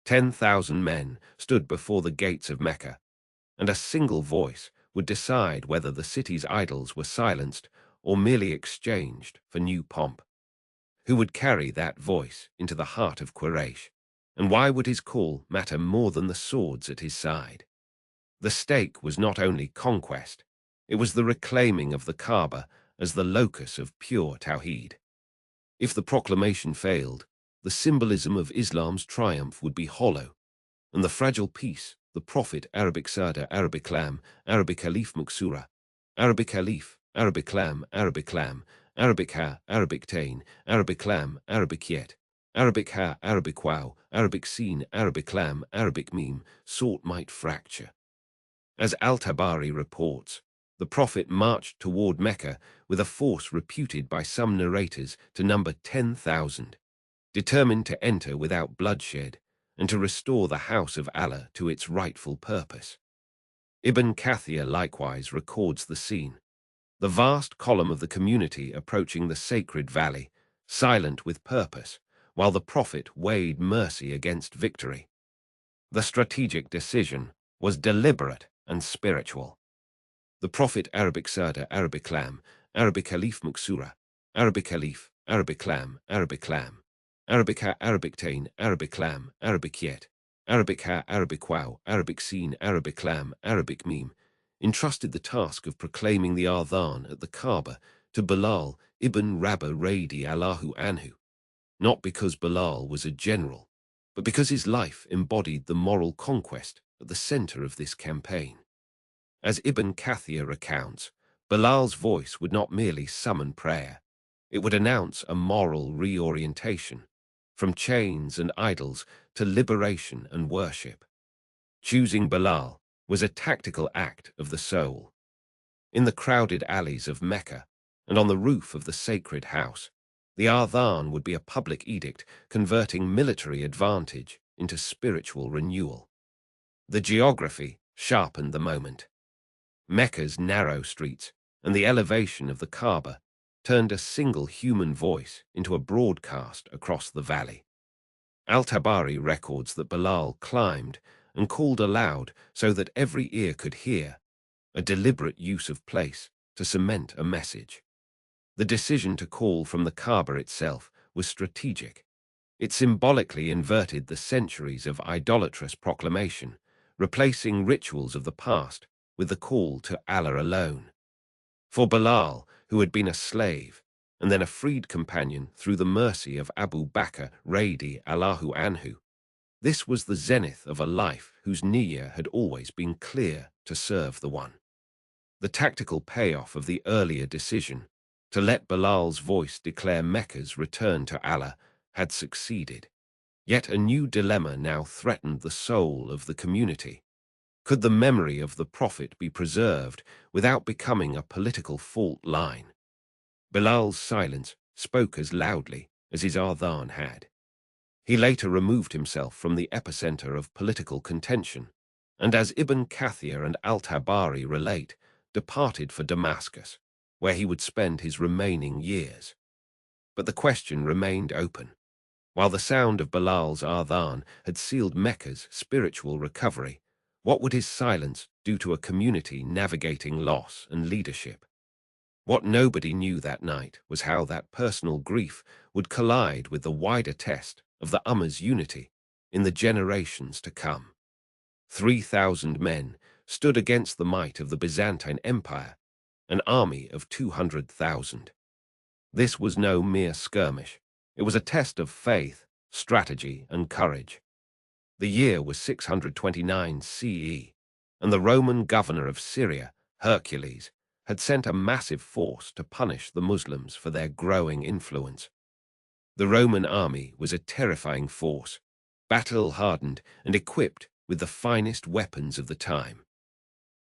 10,000 men stood before the gates of Mecca, and a single voice would decide whether the city's idols were silenced or merely exchanged for new pomp. Who would carry that voice into the heart of Quraysh, and why would his call matter more than the swords at his side? The stake was not only conquest, it was the reclaiming of the Kaaba as the locus of pure Tawheed. If the proclamation failed, the symbolism of Islam's triumph would be hollow, and the fragile peace the Prophet Arabic Sada, Arabic Lam, Arabic Alif Muksura, Arabic Alif, Arabic Lam, Arabic Lam, Arabic Ha, Arabic Tain, Arabic Lam, Arabic Yet, Arabic Ha, Arabic Wow, Arabic Sin, Arabic Lam, Arabic Meme, sought might fracture. As Al-Tabari reports, the Prophet marched toward Mecca with a force reputed by some narrators to number 10,000, determined to enter without bloodshed and to restore the house of Allah to its rightful purpose. Ibn Kathir likewise records the scene. The vast column of the community approaching the sacred valley, silent with purpose, while the Prophet weighed mercy against victory. The strategic decision was deliberate and spiritual. The Prophet Arabic Sada, Arabic Lam, Arabic Alif Muksura, Arabic Alif, Arabic Lam, Arabic Lam, Arabic Ha, Arabic Tain, Arabic Lam, Arabic Yet, Arabic Ha, Arabic Wow, Arabic Sin, Arabic Lam, Arabic Meme, entrusted the task of proclaiming the Adhan at the Kaaba to Bilal ibn Rabah radi-Allahu anhu, not because Bilal was a general, but because his life embodied the moral conquest at the center of this campaign. As Ibn Kathir recounts, Bilal's voice would not merely summon prayer, it would announce a moral reorientation, from chains and idols to liberation and worship. Choosing Bilal was a tactical act of the soul. In the crowded alleys of Mecca and on the roof of the sacred house, the Adhan would be a public edict converting military advantage into spiritual renewal. The geography sharpened the moment. Mecca's narrow streets and the elevation of the Kaaba turned a single human voice into a broadcast across the valley. Al-Tabari records that Bilal climbed and called aloud so that every ear could hear, a deliberate use of place to cement a message. The decision to call from the Kaaba itself was strategic. It symbolically inverted the centuries of idolatrous proclamation, replacing rituals of the past with the call to Allah alone. For Bilal, who had been a slave and then a freed companion through the mercy of Abu Bakr radi-Allahu anhu, this was the zenith of a life whose niyyah had always been clear to serve the One. The tactical payoff of the earlier decision to let Bilal's voice declare Mecca's return to Allah had succeeded. Yet a new dilemma now threatened the soul of the community. Could the memory of the Prophet be preserved without becoming a political fault line? Bilal's silence spoke as loudly as his Adhan had. He later removed himself from the epicenter of political contention, and as Ibn Kathir and Al-Tabari relate, departed for Damascus, where he would spend his remaining years. But the question remained open. While the sound of Bilal's Adhan had sealed Mecca's spiritual recovery, what would his silence do to a community navigating loss and leadership? What nobody knew that night was how that personal grief would collide with the wider test of the Ummah's unity in the generations to come. 3,000 men stood against the might of the Byzantine Empire, an army of 200,000. This was no mere skirmish. It was a test of faith, strategy, and courage. The year was 629 CE, and the Roman governor of Syria, Hercules, had sent a massive force to punish the Muslims for their growing influence. The Roman army was a terrifying force, battle-hardened and equipped with the finest weapons of the time.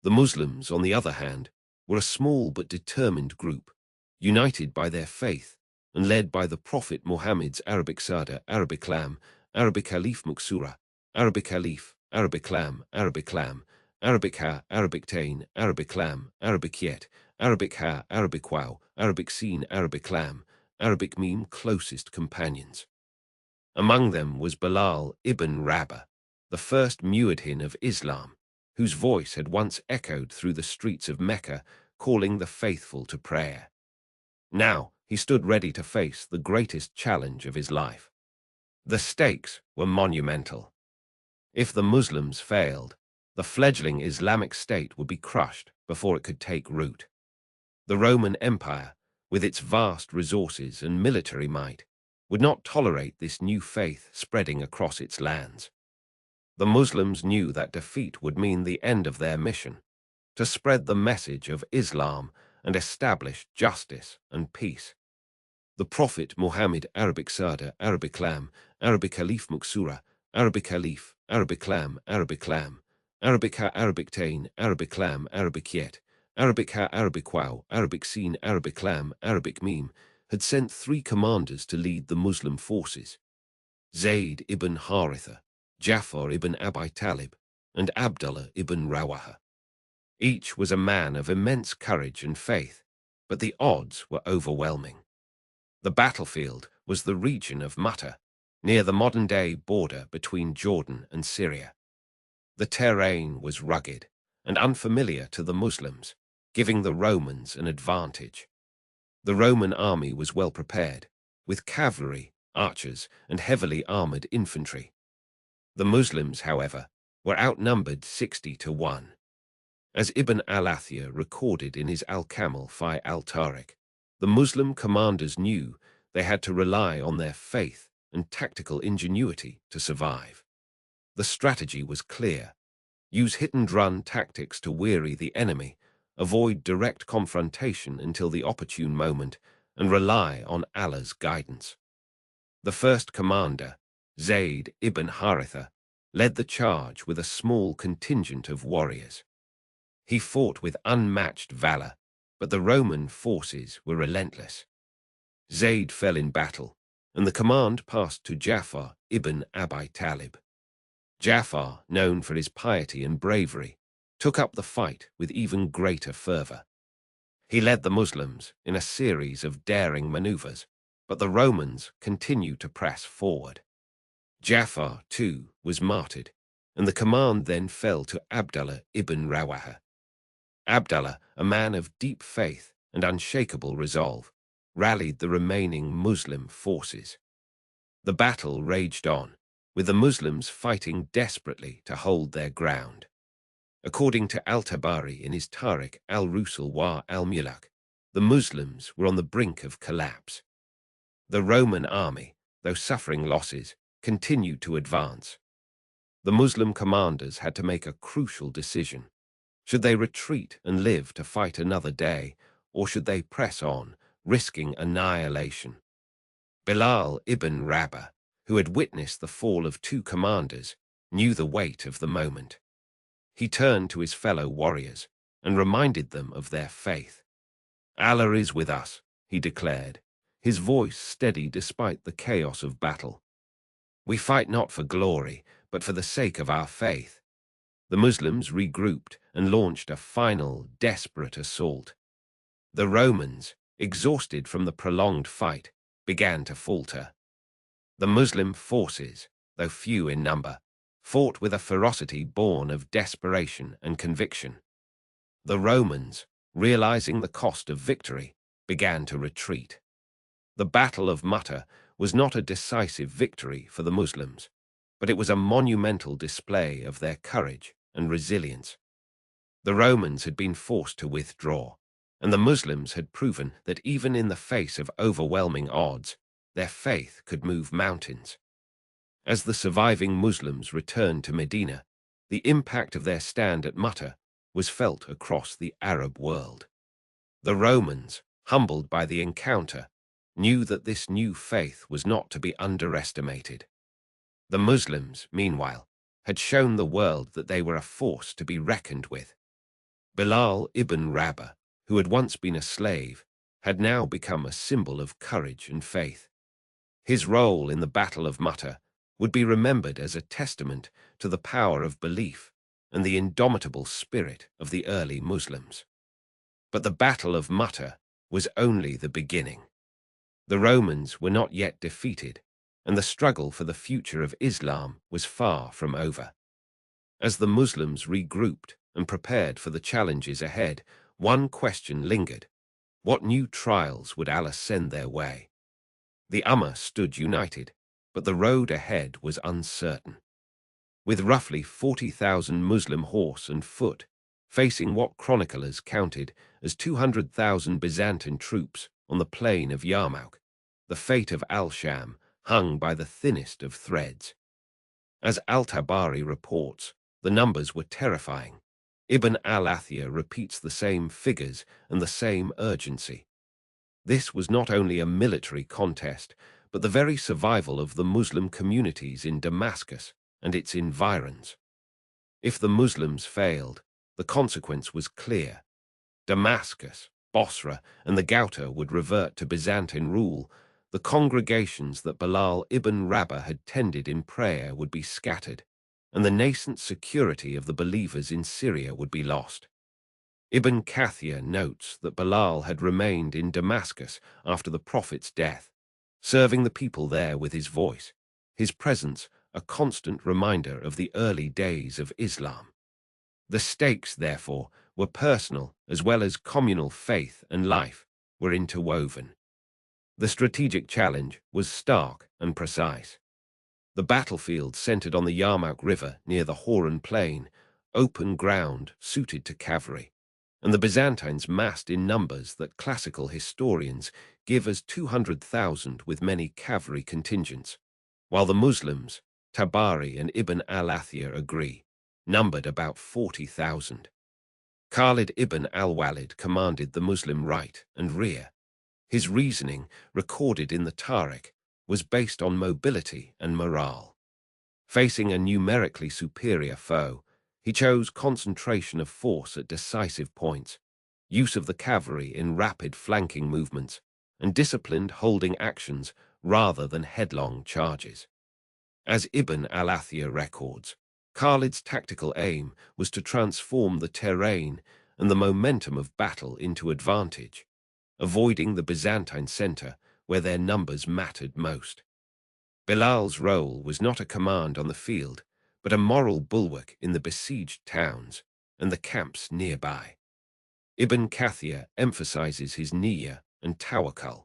The Muslims, on the other hand, were a small but determined group, united by their faith and led by the Prophet Muhammad's Arabic Sada, Arabic Lam, Arabic Alif Muksura, Arabic Alif, Arabic Lam, Arabic Lam, Arabic Ha, Arabic Tain, Arabic Lam, Arabic Yet, Arabic Ha, Arabic Wow, Arabic Sin, Arabic Lam, Arabic Meme closest companions. Among them was Bilal ibn Rabah, the first mueddin of Islam, whose voice had once echoed through the streets of Mecca, calling the faithful to prayer. Now he stood ready to face the greatest challenge of his life. The stakes were monumental. If the Muslims failed, the fledgling Islamic State would be crushed before it could take root. The Roman Empire, with its vast resources and military might, would not tolerate this new faith spreading across its lands. The Muslims knew that defeat would mean the end of their mission, to spread the message of Islam and establish justice and peace. The Prophet Muhammad, Arabic Sada, Arabic Lam, Arabic Alif Muksura, Arabic Alif, Arabic Lam, Arabic Lam, Arabic Ha, Arabic Tain, Arabic Lam, Arabic Yet, Arabic Ha, Arabic Waw, Arabic Sin, Arabic Lam, Arabic Meme, had sent 3 commanders to lead the Muslim forces: Zayd ibn Haritha, Ja'far ibn Abi Talib, and Abdullah ibn Rawaha. Each was a man of immense courage and faith, but the odds were overwhelming. The battlefield was the region of Mata, near the modern-day border between Jordan and Syria. The terrain was rugged and unfamiliar to the Muslims, giving the Romans an advantage. The Roman army was well prepared, with cavalry, archers, and heavily armored infantry. The Muslims, however, were outnumbered 60-1. As Ibn al-Athir recorded in his Al-Kamil fi al-Tarikh, the Muslim commanders knew they had to rely on their faith and tactical ingenuity to survive. The strategy was clear: use hit-and-run tactics to weary the enemy, avoid direct confrontation until the opportune moment, and rely on Allah's guidance. The first commander, Zayd ibn Haritha, led the charge with a small contingent of warriors. He fought with unmatched valor, but the Roman forces were relentless. Zayd fell in battle, and the command passed to Ja'far ibn Abi Talib. Ja'far, known for his piety and bravery, took up the fight with even greater fervor. He led the Muslims in a series of daring maneuvers, but the Romans continued to press forward. Ja'far, too, was martyred, and the command then fell to Abdullah ibn Rawaha. Abdullah, a man of deep faith and unshakable resolve, rallied the remaining Muslim forces. The battle raged on, with the Muslims fighting desperately to hold their ground. According to Al-Tabari in his Tarikh, al-Rusul wa al-Muluk, the Muslims were on the brink of collapse. The Roman army, though suffering losses, continued to advance. The Muslim commanders had to make a crucial decision. Should they retreat and live to fight another day, or should they press on, risking annihilation? Bilal ibn Rabah, who had witnessed the fall of 2 commanders, knew the weight of the moment. He turned to his fellow warriors and reminded them of their faith. "Allah is with us," he declared, his voice steady despite the chaos of battle. "We fight not for glory, but for the sake of our faith." The Muslims regrouped and launched a final, desperate assault. The Romans, exhausted from the prolonged fight, began to falter. The Muslim forces, though few in number, fought with a ferocity born of desperation and conviction. The Romans, realizing the cost of victory, began to retreat. The Battle of Mata was not a decisive victory for the Muslims, but it was a monumental display of their courage and resilience. The Romans had been forced to withdraw, and the Muslims had proven that even in the face of overwhelming odds, their faith could move mountains. As the surviving Muslims returned to Medina, the impact of their stand at Mata was felt across the Arab world. The Romans, humbled by the encounter, knew that this new faith was not to be underestimated. The Muslims, meanwhile, had shown the world that they were a force to be reckoned with. Bilal ibn Rabah, who had once been a slave, had now become a symbol of courage and faith. His role in the Battle of Mata would be remembered as a testament to the power of belief and the indomitable spirit of the early Muslims. But the Battle of Mata was only the beginning. The Romans were not yet defeated, and the struggle for the future of Islam was far from over. As the Muslims regrouped and prepared for the challenges ahead, one question lingered. What new trials would Allah send their way? The Ummah stood united, but the road ahead was uncertain. With roughly 40,000 Muslim horse and foot, facing what chroniclers counted as 200,000 Byzantine troops on the plain of Yarmouk, the fate of Al-Sham hung by the thinnest of threads. As Al-Tabari reports, the numbers were terrifying. Ibn al-Athir repeats the same figures and the same urgency. This was not only a military contest, but the very survival of the Muslim communities in Damascus and its environs. If the Muslims failed, the consequence was clear. Damascus, Bosra, and the Ghouta would revert to Byzantine rule. The congregations that Bilal ibn Rabah had tended in prayer would be scattered, and the nascent security of the believers in Syria would be lost. Ibn Kathir notes that Bilal had remained in Damascus after the Prophet's death, serving the people there with his voice, his presence a constant reminder of the early days of Islam. The stakes, therefore, were personal as well as communal. Faith and life were interwoven. The strategic challenge was stark and precise. The battlefield centered on the Yarmouk River near the Hauran Plain, open ground suited to cavalry, and the Byzantines massed in numbers that classical historians give as 200,000 with many cavalry contingents, while the Muslims, Tabari and Ibn al-Athir agree, numbered about 40,000. Khalid ibn al-Walid commanded the Muslim right and rear. His reasoning, recorded in the Tarikh, was based on mobility and morale. Facing a numerically superior foe, he chose concentration of force at decisive points, use of the cavalry in rapid flanking movements, and disciplined holding actions rather than headlong charges. As Ibn al-Athir records, Khalid's tactical aim was to transform the terrain and the momentum of battle into advantage, avoiding the Byzantine center where their numbers mattered most. Bilal's role was not a command on the field, but a moral bulwark in the besieged towns and the camps nearby. Ibn Kathir emphasizes his niyyah and tawakkul.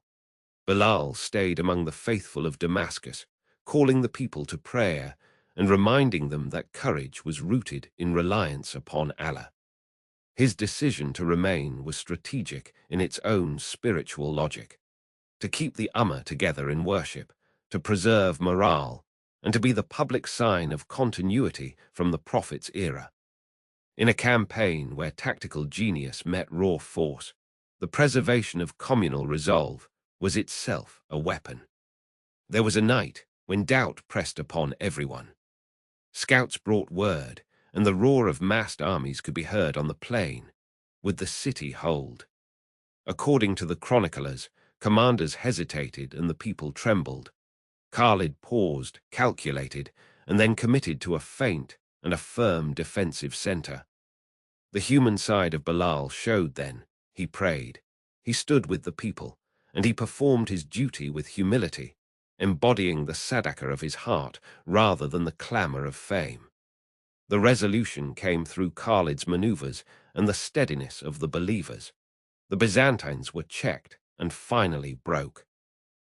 Bilal stayed among the faithful of Damascus, calling the people to prayer and reminding them that courage was rooted in reliance upon Allah. His decision to remain was strategic in its own spiritual logic, to keep the Ummah together in worship, to preserve morale, and to be the public sign of continuity from the Prophet's era. In a campaign where tactical genius met raw force, the preservation of communal resolve was itself a weapon. There was a night when doubt pressed upon everyone. Scouts brought word, and the roar of massed armies could be heard on the plain. Would the city hold? According to the chroniclers, commanders hesitated and the people trembled. Khalid paused, calculated, and then committed to a feint and a firm defensive center. The human side of Bilal showed then. He prayed, he stood with the people, and he performed his duty with humility, embodying the sadaqah of his heart rather than the clamor of fame. The resolution came through Khalid's maneuvers and the steadiness of the believers. The Byzantines were checked and finally broke.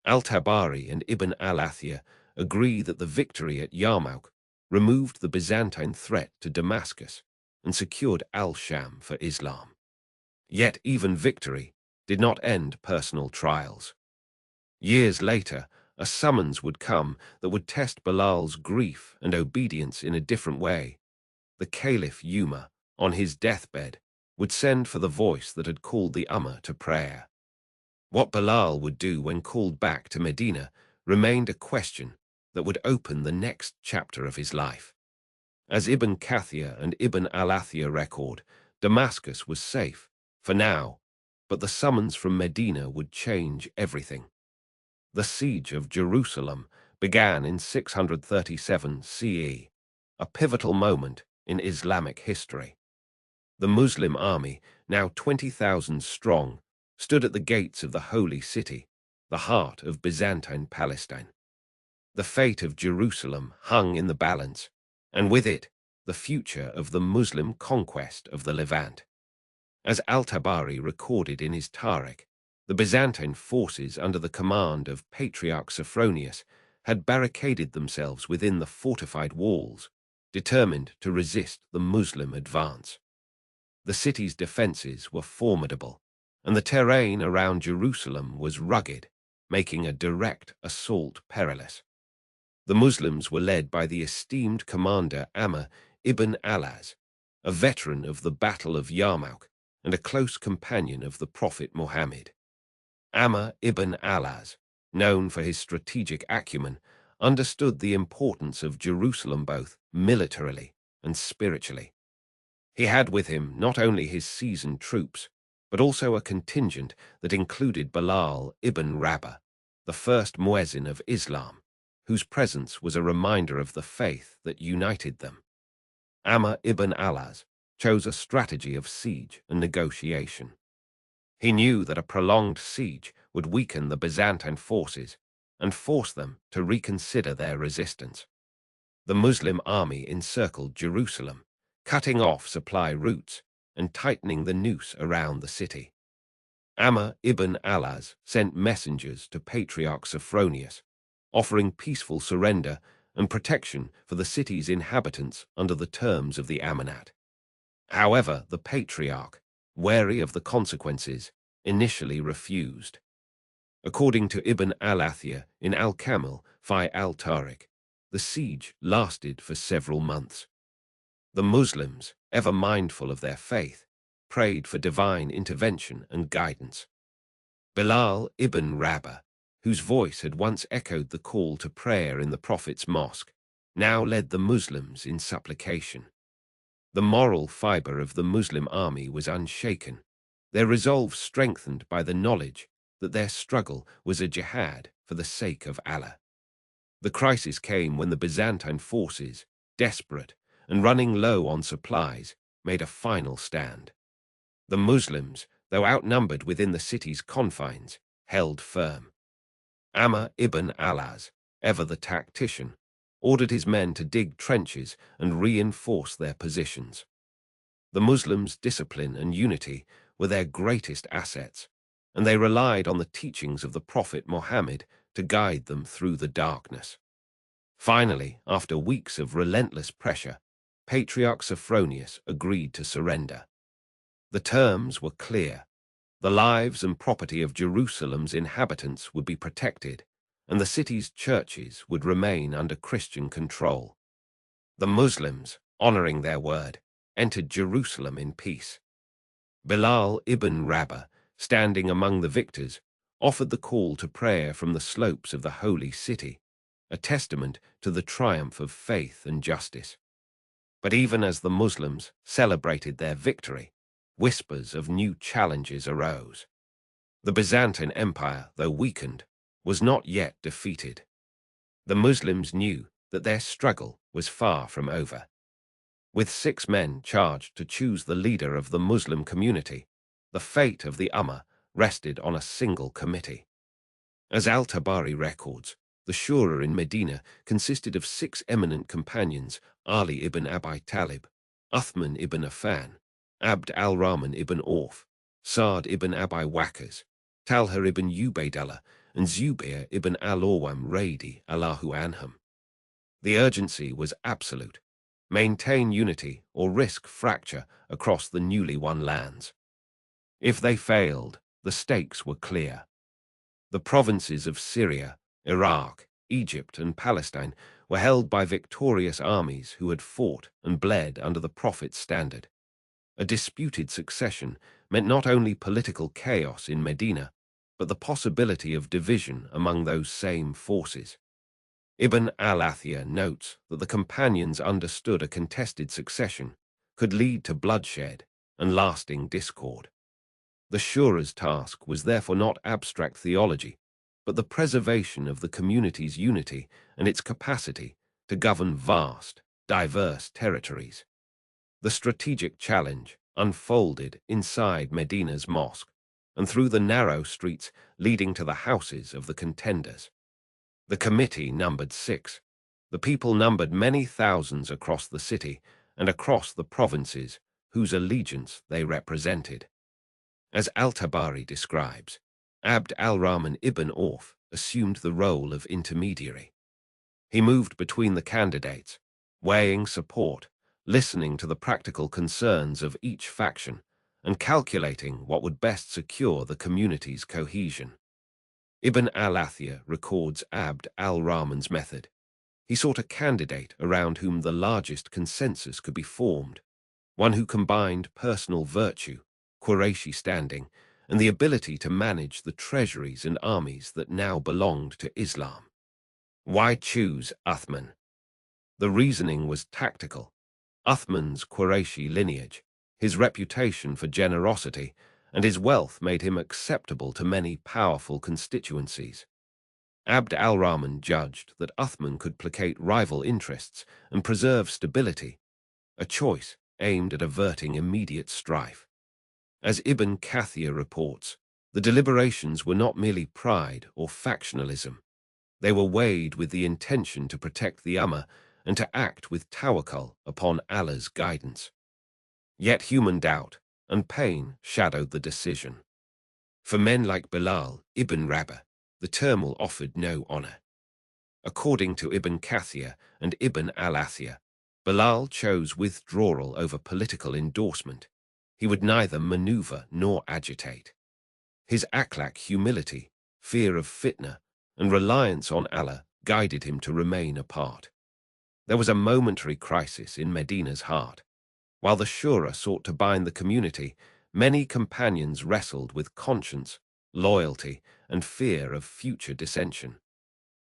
Al-Tabari and Ibn al-Athir agree that the victory at Yarmouk removed the Byzantine threat to Damascus and secured Al-Sham for Islam. Yet even victory did not end personal trials. Years later, a summons would come that would test Bilal's grief and obedience in a different way. The Caliph Umar, on his deathbed, would send for the voice that had called the Ummah to prayer. What Bilal would do when called back to Medina remained a question that would open the next chapter of his life. As Ibn Kathir and Ibn al-Athir record, Damascus was safe, for now, but the summons from Medina would change everything. The siege of Jerusalem began in 637 CE, a pivotal moment in Islamic history. The Muslim army, now 20,000 strong, stood at the gates of the Holy City, the heart of Byzantine Palestine. The fate of Jerusalem hung in the balance, and with it, the future of the Muslim conquest of the Levant. As Al-Tabari recorded in his Tarikh, the Byzantine forces under the command of Patriarch Sophronius had barricaded themselves within the fortified walls, determined to resist the Muslim advance. The city's defenses were formidable, and the terrain around Jerusalem was rugged, making a direct assault perilous. The Muslims were led by the esteemed commander Amr ibn al-As, a veteran of the Battle of Yarmouk and a close companion of the Prophet Muhammad. Amr ibn al-As, known for his strategic acumen, understood the importance of Jerusalem both militarily and spiritually. He had with him not only his seasoned troops, but also a contingent that included Bilal ibn Rabah, the first muezzin of Islam, whose presence was a reminder of the faith that united them. Amr ibn al-As chose a strategy of siege and negotiation. He knew that a prolonged siege would weaken the Byzantine forces and force them to reconsider their resistance. The Muslim army encircled Jerusalem, cutting off supply routes and tightening the noose around the city. Amr ibn al-As sent messengers to Patriarch Sophronius, offering peaceful surrender and protection for the city's inhabitants under the terms of the Amanat. However, the Patriarch, wary of the consequences, initially refused. According to Ibn al-Athir in Al-Kamil fi al-Tarikh, the siege lasted for several months. The Muslims, ever mindful of their faith, prayed for divine intervention and guidance. Bilal ibn Rabah, whose voice had once echoed the call to prayer in the Prophet's mosque, now led the Muslims in supplication. The moral fiber of the Muslim army was unshaken, their resolve strengthened by the knowledge that their struggle was a jihad for the sake of Allah. The crisis came when the Byzantine forces, desperate and running low on supplies, made a final stand. The Muslims, though outnumbered within the city's confines, held firm. Amr ibn al-As, ever the tactician, ordered his men to dig trenches and reinforce their positions. The Muslims' discipline and unity were their greatest assets, and they relied on the teachings of the Prophet Muhammad to guide them through the darkness. Finally, after weeks of relentless pressure, Patriarch Sophronius agreed to surrender. The terms were clear. The lives and property of Jerusalem's inhabitants would be protected, and the city's churches would remain under Christian control. The Muslims, honoring their word, entered Jerusalem in peace. Bilal ibn Rabah, standing among the victors, offered the call to prayer from the slopes of the holy city, a testament to the triumph of faith and justice. But even as the Muslims celebrated their victory, whispers of new challenges arose. The Byzantine Empire, though weakened, was not yet defeated. The Muslims knew that their struggle was far from over. With 6 men charged to choose the leader of the Muslim community, the fate of the Ummah rested on a single committee. As Al-Tabari records, the Shura in Medina consisted of 6 eminent companions: Ali ibn Abi Talib, Uthman ibn Affan, Abd al-Rahman ibn Auf, Sa'd ibn Abi Waqqas, Talha ibn Ubaydullah, and Zubair ibn al-Awwam radi Allahu anhum. The urgency was absolute: maintain unity or risk fracture across the newly won lands. If they failed, the stakes were clear. The provinces of Syria, Iraq, Egypt, and Palestine were held by victorious armies who had fought and bled under the Prophet's standard. A disputed succession meant not only political chaos in Medina, but the possibility of division among those same forces. Ibn al-Athir notes that the companions understood a contested succession could lead to bloodshed and lasting discord. The Shura's task was therefore not abstract theology, but the preservation of the community's unity and its capacity to govern vast, diverse territories. The strategic challenge unfolded inside Medina's mosque and through the narrow streets leading to the houses of the contenders. The committee numbered 6. The people numbered many thousands across the city, and across the provinces whose allegiance they represented. As Al-Tabari describes, Abd al-Rahman ibn Auf assumed the role of intermediary. He moved between the candidates, weighing support, listening to the practical concerns of each faction, and calculating what would best secure the community's cohesion. Ibn al-Athir records Abd al-Rahman's method. He sought a candidate around whom the largest consensus could be formed, one who combined personal virtue, Qurayshi standing, and the ability to manage the treasuries and armies that now belonged to Islam. Why choose Uthman? The reasoning was tactical. Uthman's Qurayshi lineage, his reputation for generosity, and his wealth made him acceptable to many powerful constituencies. Abd al-Rahman judged that Uthman could placate rival interests and preserve stability, a choice aimed at averting immediate strife. As Ibn Kathir reports, the deliberations were not merely pride or factionalism. They were weighed with the intention to protect the Ummah and to act with tawakkul upon Allah's guidance. Yet human doubt and pain shadowed the decision. For men like Bilal ibn Rabah, the turmoil offered no honor. According to Ibn Kathir and Ibn al-Athir, Bilal chose withdrawal over political endorsement. He would neither maneuver nor agitate. His akhlaq, humility, fear of fitna, and reliance on Allah guided him to remain apart. There was a momentary crisis in Medina's heart. While the Shura sought to bind the community, many companions wrestled with conscience, loyalty, and fear of future dissension.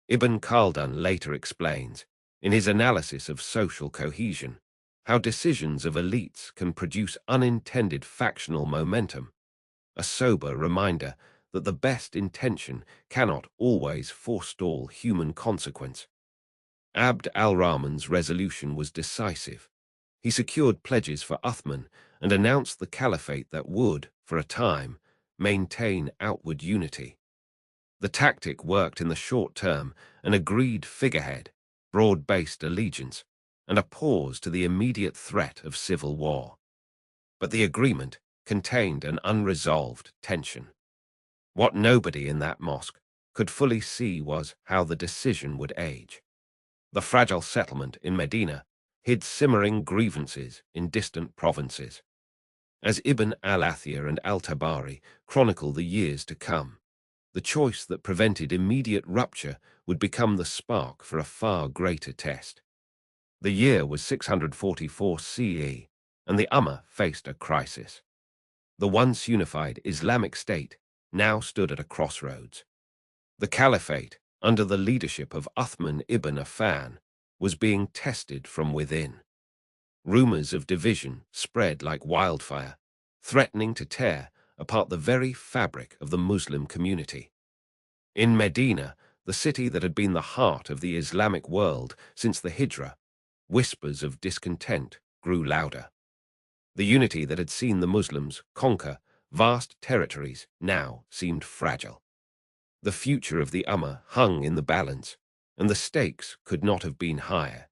Ibn Khaldun later explains, in his analysis of social cohesion, how decisions of elites can produce unintended factional momentum, a sober reminder that the best intention cannot always forestall human consequence. Abd al-Rahman's resolution was decisive. He secured pledges for Uthman and announced the Caliphate that would, for a time, maintain outward unity. The tactic worked in the short term, an agreed figurehead, broad-based allegiance, and a pause to the immediate threat of civil war. But the agreement contained an unresolved tension. What nobody in that mosque could fully see was how the decision would age. The fragile settlement in Medina hid simmering grievances in distant provinces. As Ibn al-Athir and Al-Tabari chronicle the years to come, the choice that prevented immediate rupture would become the spark for a far greater test. The year was 644 CE, and the Ummah faced a crisis. The once unified Islamic state now stood at a crossroads. The Caliphate, under the leadership of Uthman ibn Affan, was being tested from within. Rumors of division spread like wildfire, threatening to tear apart the very fabric of the Muslim community. In Medina, the city that had been the heart of the Islamic world since the Hijrah, whispers of discontent grew louder. The unity that had seen the Muslims conquer vast territories now seemed fragile. The future of the Ummah hung in the balance, and the stakes could not have been higher.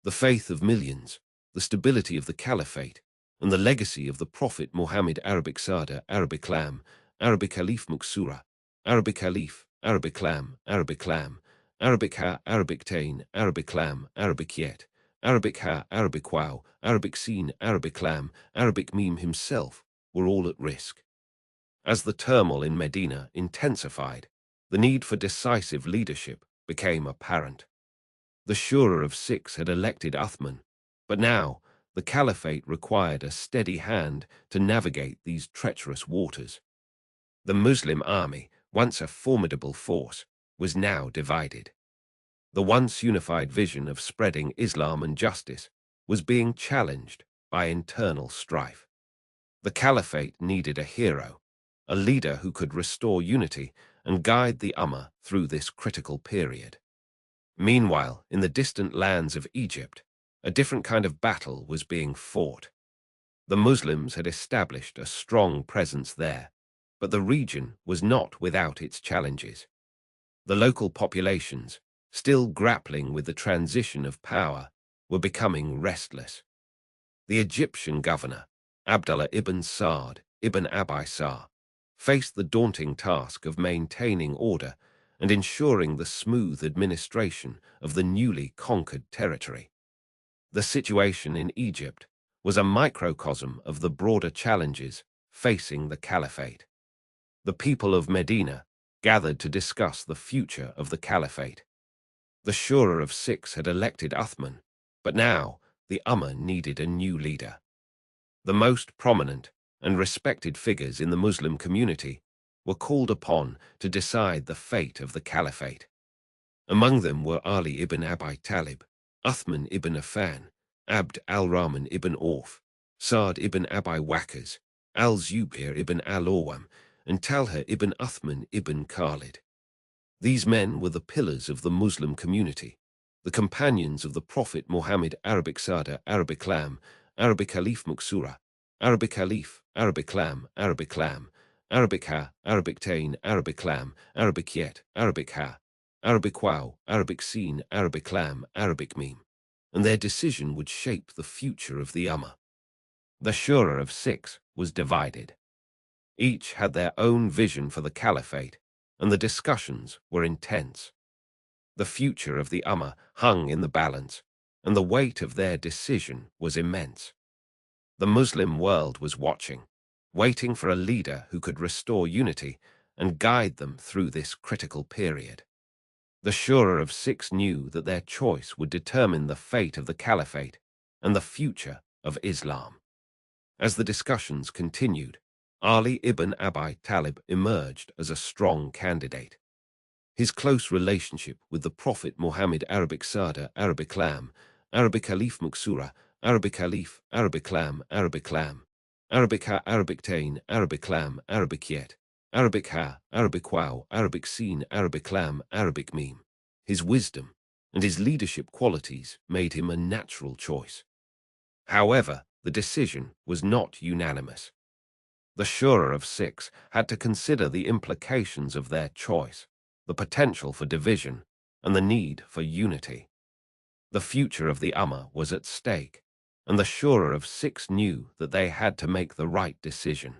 The faith of millions, the stability of the Caliphate, and the legacy of the Prophet Muhammad, Arabic Sada, Arabic Lam, Arabic Khalif Muksura, Arabic Khalif, Arabic Lam, Arabic Lam, Arabic Ha, Arabic Tain, Arabic Lam, Arabic Yet, Arabic Ha, Arabic Wow, Arabic Sin, Arabic Lam, Arabic Meme himself were all at risk. As the turmoil in Medina intensified, the need for decisive leadership became apparent. The Shura of Six had elected Uthman, but now the Caliphate required a steady hand to navigate these treacherous waters. The Muslim army, once a formidable force, was now divided. The once unified vision of spreading Islam and justice was being challenged by internal strife. The Caliphate needed a hero, a leader who could restore unity and guide the Ummah through this critical period. Meanwhile, in the distant lands of Egypt, a different kind of battle was being fought. The Muslims had established a strong presence there, but the region was not without its challenges. The local populations, still grappling with the transition of power, were becoming restless. The Egyptian governor, Abdullah ibn Sa'd ibn Abi Sa'd, faced the daunting task of maintaining order and ensuring the smooth administration of the newly conquered territory. The situation in Egypt was a microcosm of the broader challenges facing the Caliphate. The people of Medina gathered to discuss the future of the Caliphate. The Shura of Six had elected Uthman, but now the Ummah needed a new leader. The most prominent and respected figures in the Muslim community were called upon to decide the fate of the Caliphate. Among them were Ali ibn Abi Talib, Uthman ibn Affan, Abd al-Rahman ibn Auf, Sa'd ibn Abi Waqqas, al-Zubair ibn al-Awwam, and Talha ibn Uthman ibn Khalid. These men were the pillars of the Muslim community, the companions of the Prophet Muhammad. Arabic Sada, Arabic Lam, Arabic Khalif Muksura, Arabic Khalif, Arabic Lam, Arabic Lam, Arabic Ha, Arabic Tain, Arabic Lam, Arabic Yet, Arabic Ha, Arabic Wow, Arabic Sin, Arabic Lam, Arabic Meme, and their decision would shape the future of the Ummah. The Shura of Six was divided. Each had their own vision for the Caliphate, and the discussions were intense. The future of the Ummah hung in the balance, and the weight of their decision was immense. The Muslim world was watching, waiting for a leader who could restore unity and guide them through this critical period. The Shura of Six knew that their choice would determine the fate of the Caliphate and the future of Islam. As the discussions continued, Ali ibn Abi Talib emerged as a strong candidate. His close relationship with the Prophet Muhammad. Arabic Sada, Arabic Lam, Arabic Khalif Muksura, Arabic Khalif, Arabic Lam, Arabic Lam, Arabic Ha, Arabic Tain, Arabic Lam, Arabic Yet, Arabic Ha, Arabic Wow, Arabic Sin, Arabic Lam, Arabic Meme. His wisdom and his leadership qualities made him a natural choice. However, the decision was not unanimous. The Shura of Six had to consider the implications of their choice, the potential for division, and the need for unity. The future of the Ummah was at stake, and the Shura of Six knew that they had to make the right decision.